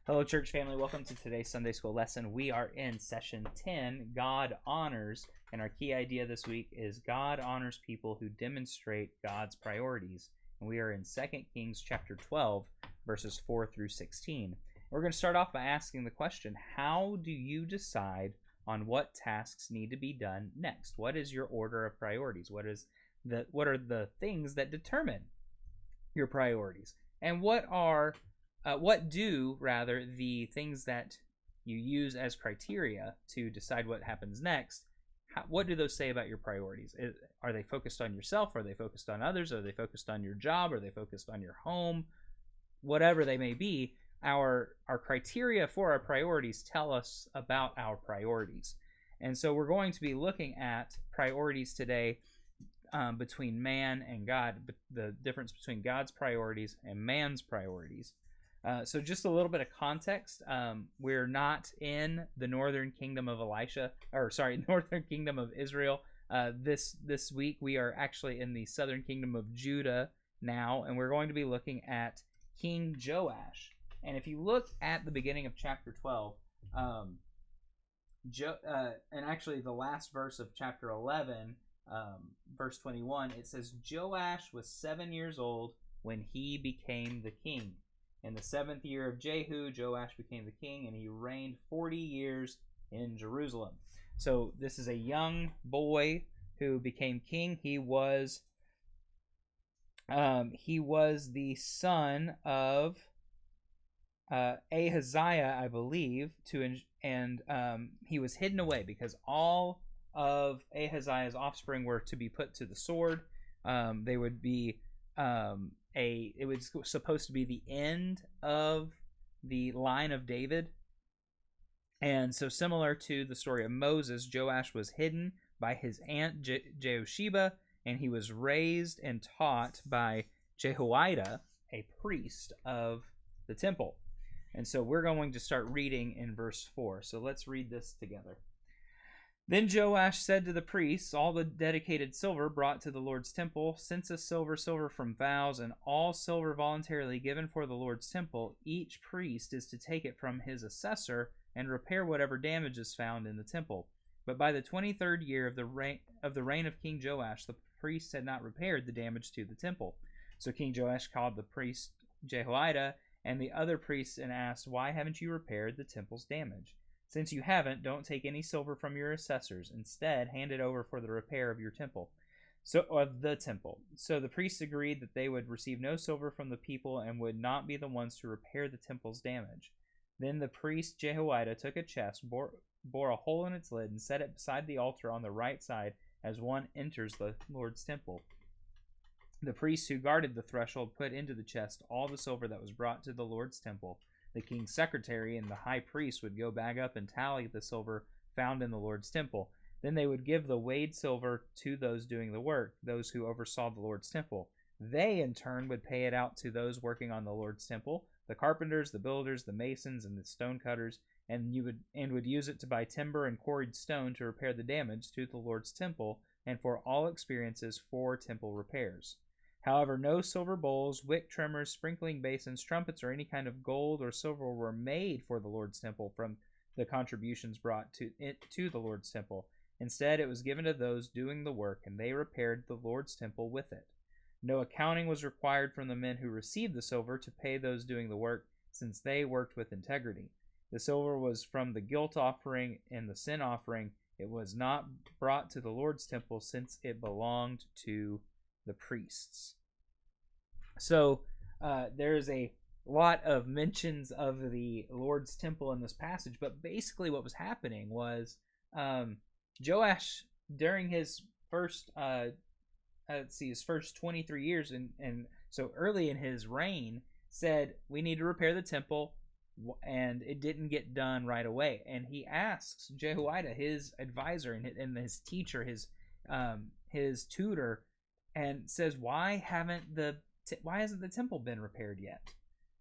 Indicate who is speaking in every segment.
Speaker 1: Hello, church family. Welcome to today's Sunday school lesson. We are in session 10, God Honors, and our key idea this week is God honors people who demonstrate God's priorities. And we are in 2 Kings chapter 12, verses 4 through 16. We're going to start off by asking the question, how do you decide on what tasks need to be done next? What is your order of priorities? What are the things that determine your priorities? And what do the things that you use as criteria to decide what happens next, what do those say about your priorities? Are they focused on yourself? Are they focused on others? Are they focused on your job? Are they focused on your home? Whatever they may be, our criteria for our priorities tell us about our priorities. And so we're going to be looking at priorities today between man and God, the difference between God's priorities and man's priorities. So just a little bit of context. We're not in the northern kingdom of northern kingdom of Israel. This week we are actually in the southern kingdom of Judah now, and we're going to be looking at King Joash. And if you look at the beginning of chapter 12, and actually the last verse of chapter 11, verse 21, it says, Joash was 7 years old when he became the king. In the 7th year of Jehu, Joash became the king, and he reigned 40 years in Jerusalem. So this is a young boy who became king. He was the son of Ahaziah, I believe, and he was hidden away because all of Ahaziah's offspring were to be put to the sword. They would be it was supposed to be the end of the line of David. And so similar to the story of Moses, Joash was hidden by his aunt Jehosheba, and he was raised and taught by Jehoiada, a priest of the temple. And so we're going to start reading in verse 4. So let's read this together. Then Joash said to the priests, all the dedicated silver brought to the Lord's temple, census silver from vows, and all silver voluntarily given for the Lord's temple, each priest is to take it from his assessor and repair whatever damage is found in the temple. But by the 23rd year of the reign of King Joash, the priests had not repaired the damage to the temple. So King Joash called the priest Jehoiada and the other priests and asked, why haven't you repaired the temple's damage? Since you haven't, don't take any silver from your assessors. Instead, hand it over for the repair of your temple. So the priests agreed that they would receive no silver from the people and would not be the ones to repair the temple's damage. Then the priest Jehoiada took a chest, bore a hole in its lid, and set it beside the altar on the right side as one enters the Lord's temple. The priests who guarded the threshold put into the chest all the silver that was brought to the Lord's temple. The king's secretary and the high priest would go back up and tally the silver found in the Lord's temple. Then they would give the weighed silver to those doing the work, those who oversaw the Lord's temple. They, in turn, would pay it out to those working on the Lord's temple, the carpenters, the builders, the masons, and the stonecutters, and would use it to buy timber and quarried stone to repair the damage to the Lord's temple, and for all experiences for temple repairs. However, no silver bowls, wick trimmers, sprinkling basins, trumpets, or any kind of gold or silver were made for the Lord's temple from the contributions brought to the Lord's temple. Instead, it was given to those doing the work, and they repaired the Lord's temple with it. No accounting was required from the men who received the silver to pay those doing the work, since they worked with integrity. The silver was from the guilt offering and the sin offering. It was not brought to the Lord's temple, since it belonged to the priests. So there's a lot of mentions of the Lord's temple in this passage, but basically what was happening was Joash, during his first 23 years, and so early in his reign, said, we need to repair the temple, and it didn't get done right away. And he asks Jehoiada, his advisor and his teacher, his tutor, and says, why hasn't the temple been repaired yet?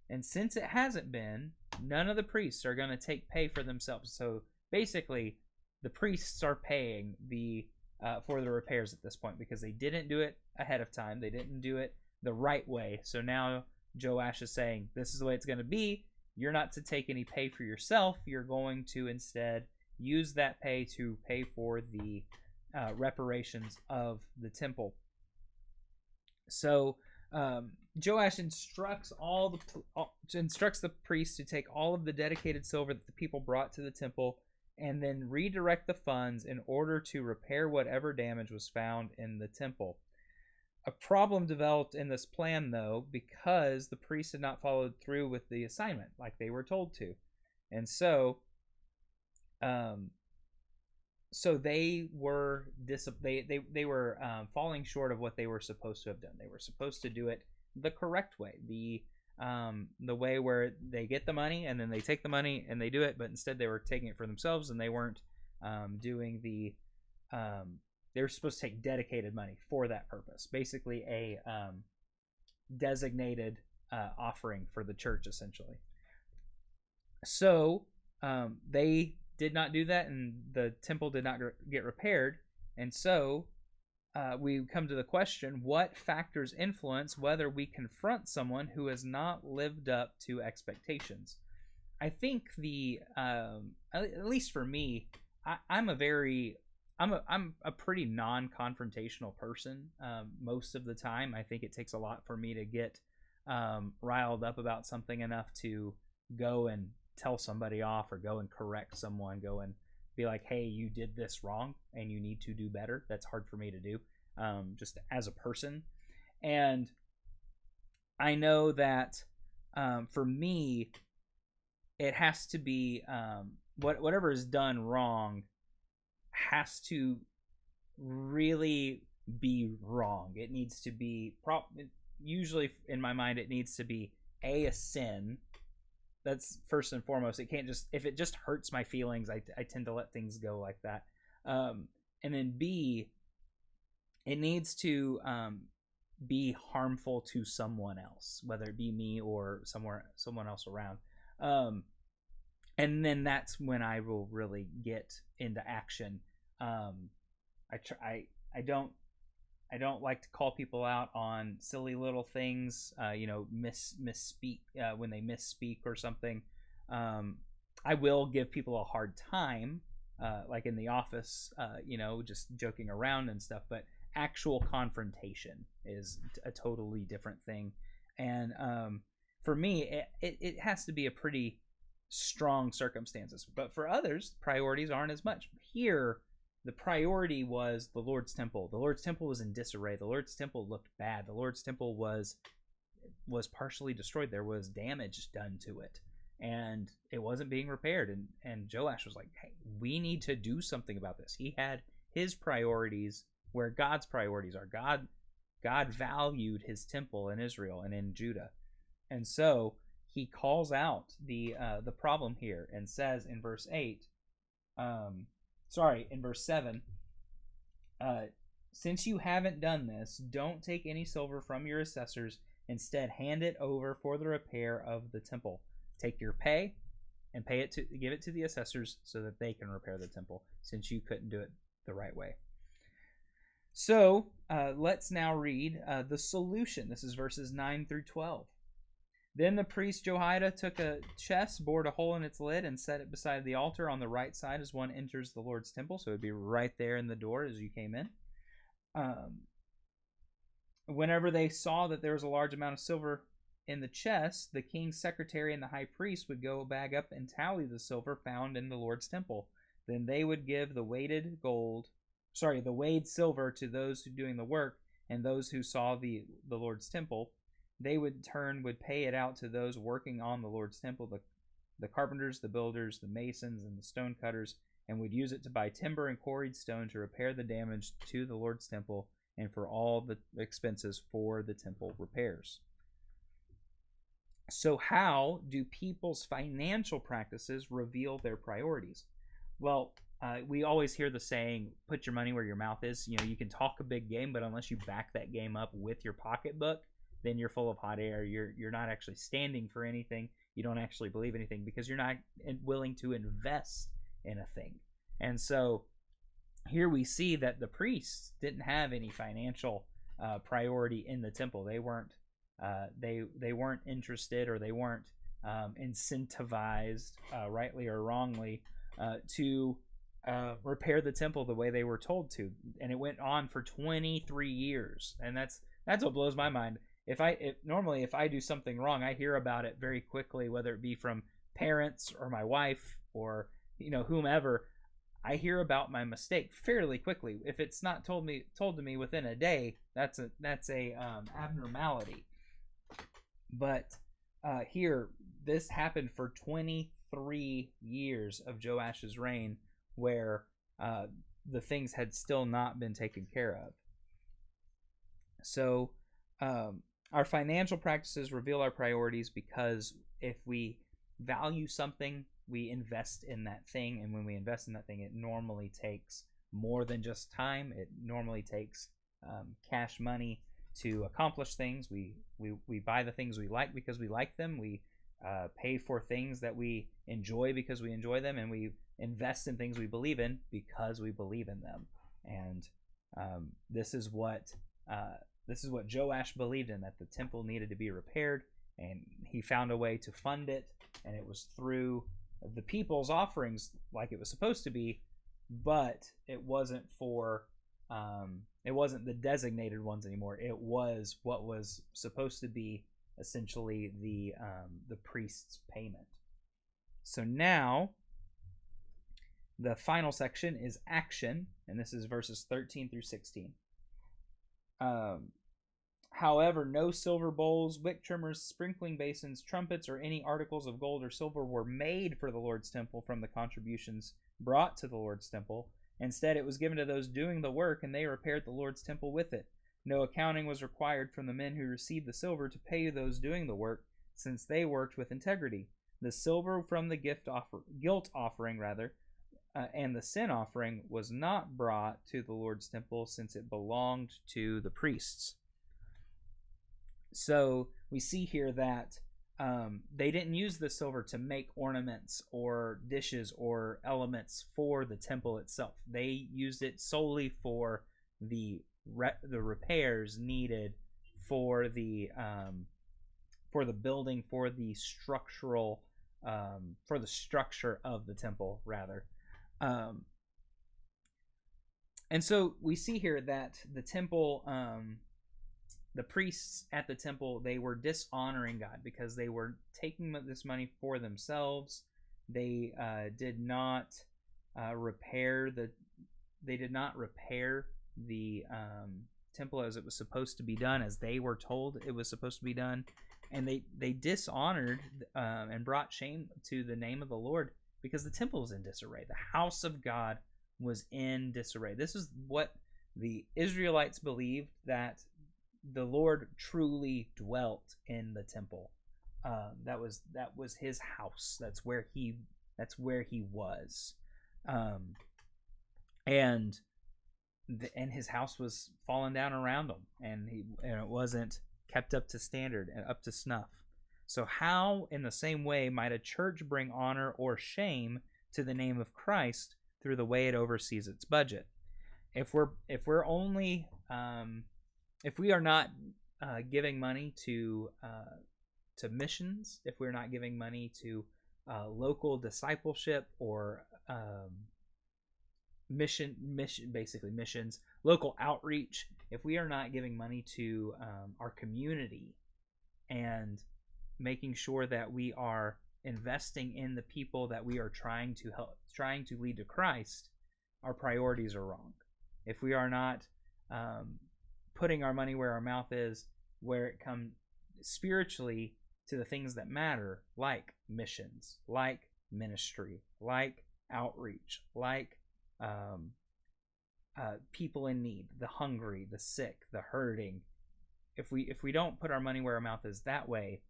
Speaker 1: And since it hasn't been, none of the priests are going to take pay for themselves. So basically, the priests are paying for the repairs at this point because they didn't do it ahead of time. They didn't do it the right way. So now Joash is saying, this is the way it's going to be. you're not to take any pay for yourself. You're going to instead use that pay to pay for the reparations of the temple. So Joash instructs the priests to take all of the dedicated silver that the people brought to the temple and then redirect the funds in order to repair whatever damage was found in the temple. A problem developed in this plan, though, because the priests had not followed through with the assignment like they were told to, and so they were falling short of what they were supposed to have done. They were supposed to do it the correct way, the way where they get the money and then they take the money and they do it, but instead they were taking it for themselves, and they weren't doing the they were supposed to take dedicated money for that purpose, basically a designated offering for the church, essentially. So they did not do that, and the temple did not get repaired. And so we come to the question, what factors influence whether we confront someone who has not lived up to expectations? I think at least for me, I'm a pretty non-confrontational person most of the time. I think it takes a lot for me to get riled up about something enough to go and tell somebody off or go and correct someone, go and be like, hey, you did this wrong and you need to do better. That's hard for me to do just as a person. And I know that for me, it has to be whatever is done wrong has to really be wrong. It needs to be usually in my mind it needs to be a sin. That's first and foremost. It can't just, if it just hurts my feelings, I tend to let things go like that. And then B, it needs to be harmful to someone else, whether it be me or someone else around. And then that's when I will really get into action. I don't like to call people out on silly little things, misspeak when they misspeak or something. I will give people a hard time, like in the office, just joking around and stuff. But actual confrontation is a totally different thing. And for me, it has to be a pretty strong circumstances. But for others, priorities aren't as much. Here, the priority was the Lord's temple. The Lord's temple was in disarray. The Lord's temple looked bad. The Lord's temple was partially destroyed. There was damage done to it, and it wasn't being repaired. And Joash was like, hey, we need to do something about this. He had his priorities where God's priorities are. God valued his temple in Israel and in Judah. And so he calls out the problem here and says in verse 8, in verse 7, since you haven't done this, don't take any silver from your assessors. Instead, hand it over for the repair of the temple. Take your pay and give it to the assessors so that they can repair the temple, since you couldn't do it the right way. So let's now read the solution. This is verses 9 through 12. Then the priest Jehoiada took a chest, bored a hole in its lid, and set it beside the altar on the right side as one enters the Lord's temple. So it would be right there in the door as you came in. Whenever they saw that there was a large amount of silver in the chest, the king's secretary and the high priest would go bag up and tally the silver found in the Lord's temple. Then they would give the weighed silver to those who doing the work, and those who saw the Lord's temple. They would pay it out to those working on the Lord's temple, the carpenters, the builders, the masons, and the stone cutters, and would use it to buy timber and quarried stone to repair the damage to the Lord's temple and for all the expenses for the temple repairs. So how do people's financial practices reveal their priorities? Well, we always hear the saying, put your money where your mouth is. You can talk a big game, but unless you back that game up with your pocketbook, then you're full of hot air. You're not actually standing for anything. You don't actually believe anything because you're not willing to invest in a thing. And so here we see that the priests didn't have any financial priority in the temple. They weren't interested, or they weren't incentivized, rightly or wrongly, to repair the temple the way they were told to, and it went on for 23 years, and that's what blows my mind. Normally if I do something wrong, I hear about it very quickly, whether it be from parents or my wife or whomever. I hear about my mistake fairly quickly. If it's not told to me within a day, that's a abnormality. But here, this happened for 23 years of Joash's reign, where the things had still not been taken care of. So our financial practices reveal our priorities, because if we value something, we invest in that thing, and when we invest in that thing, it normally takes more than just time. It normally takes cash money to accomplish things. We buy the things we like because we like them. We pay for things that we enjoy because we enjoy them, and we invest in things we believe in because we believe in them. And this is what Joash believed in, that the temple needed to be repaired, and he found a way to fund it, and it was through the people's offerings, like it was supposed to be, but it wasn't the designated ones anymore. It was what was supposed to be essentially the priest's payment. So now the final section is action, and this is verses 13 through 16. However, no silver bowls, wick trimmers, sprinkling basins, trumpets, or any articles of gold or silver were made for the Lord's temple from the contributions brought to the Lord's temple. Instead, it was given to those doing the work, and they repaired the Lord's temple with it. No accounting was required from the men who received the silver to pay those doing the work, since they worked with integrity. The silver from the guilt offering, and the sin offering was not brought to the Lord's temple, since it belonged to the priests. So we see here that they didn't use the silver to make ornaments or dishes or elements for the temple itself. They used it solely for the repairs needed for the building, for the structural, for the structure of the temple, rather. And so we see here that the temple, the priests at the temple, they were dishonoring God because they were taking this money for themselves. They did not repair the temple as it was supposed to be done, as they were told it was supposed to be done, and they dishonored and brought shame to the name of the Lord, because the temple was in disarray. The house of God was in disarray. This is what the Israelites believed, that the Lord truly dwelt in the temple. That was his house. That's where he was, and his house was falling down around him, and it wasn't kept up to standard and up to snuff. So how, in the same way, might a church bring honor or shame to the name of Christ through the way it oversees its budget? If we are not giving money to missions, if we're not giving money to local discipleship or missions, local outreach, if we are not giving money to our community and making sure that we are investing in the people that we are trying to lead to Christ, our priorities are wrong. If we are not putting our money where our mouth is, where it comes spiritually to the things that matter, like missions, like ministry, like outreach, like people in need, the hungry, the sick, the hurting. If we don't put our money where our mouth is that way,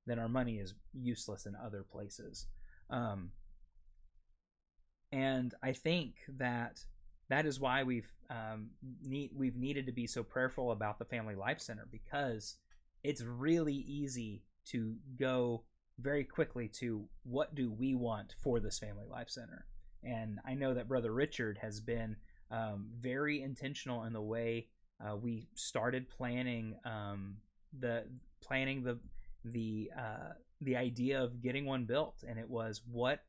Speaker 1: then our money is useless in other places. And I think that is why we've needed to be so prayerful about the Family Life Center, because it's really easy to go very quickly to what do we want for this Family Life Center. And I know that Brother Richard has been very intentional in the way we started planning the the idea of getting one built, and it was what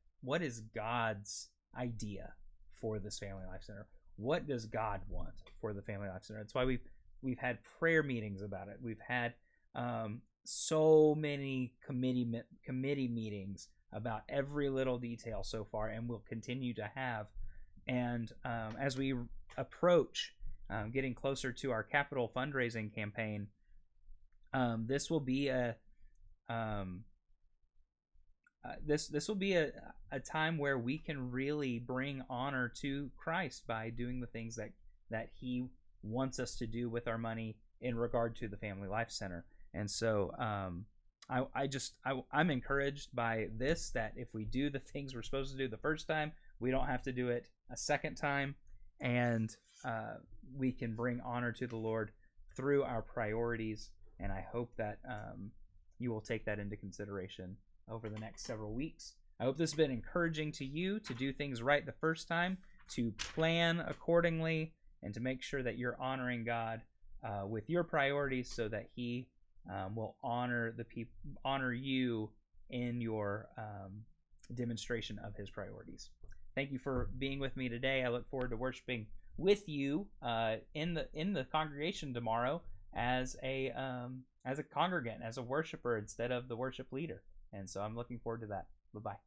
Speaker 1: is God's idea for this Family Life Center? What does God want for the Family Life Center? That's why we've had prayer meetings about it. We've had so many committee meetings about every little detail so far, and we'll continue to have. And as we approach getting closer to our capital fundraising campaign, this will be this will be a time where we can really bring honor to Christ by doing the things that He wants us to do with our money in regard to the Family Life Center. And so I'm encouraged by this, that if we do the things we're supposed to do the first time, we don't have to do it a second time, and we can bring honor to the Lord through our priorities. And I hope that you will take that into consideration over the next several weeks. I hope this has been encouraging to you to do things right the first time, to plan accordingly, and to make sure that you're honoring God with your priorities, so that He will honor you in your demonstration of His priorities. Thank you for being with me today. I look forward to worshiping with you in the congregation tomorrow as a congregant, as a worshiper instead of the worship leader. And so I'm looking forward to that. Bye-bye.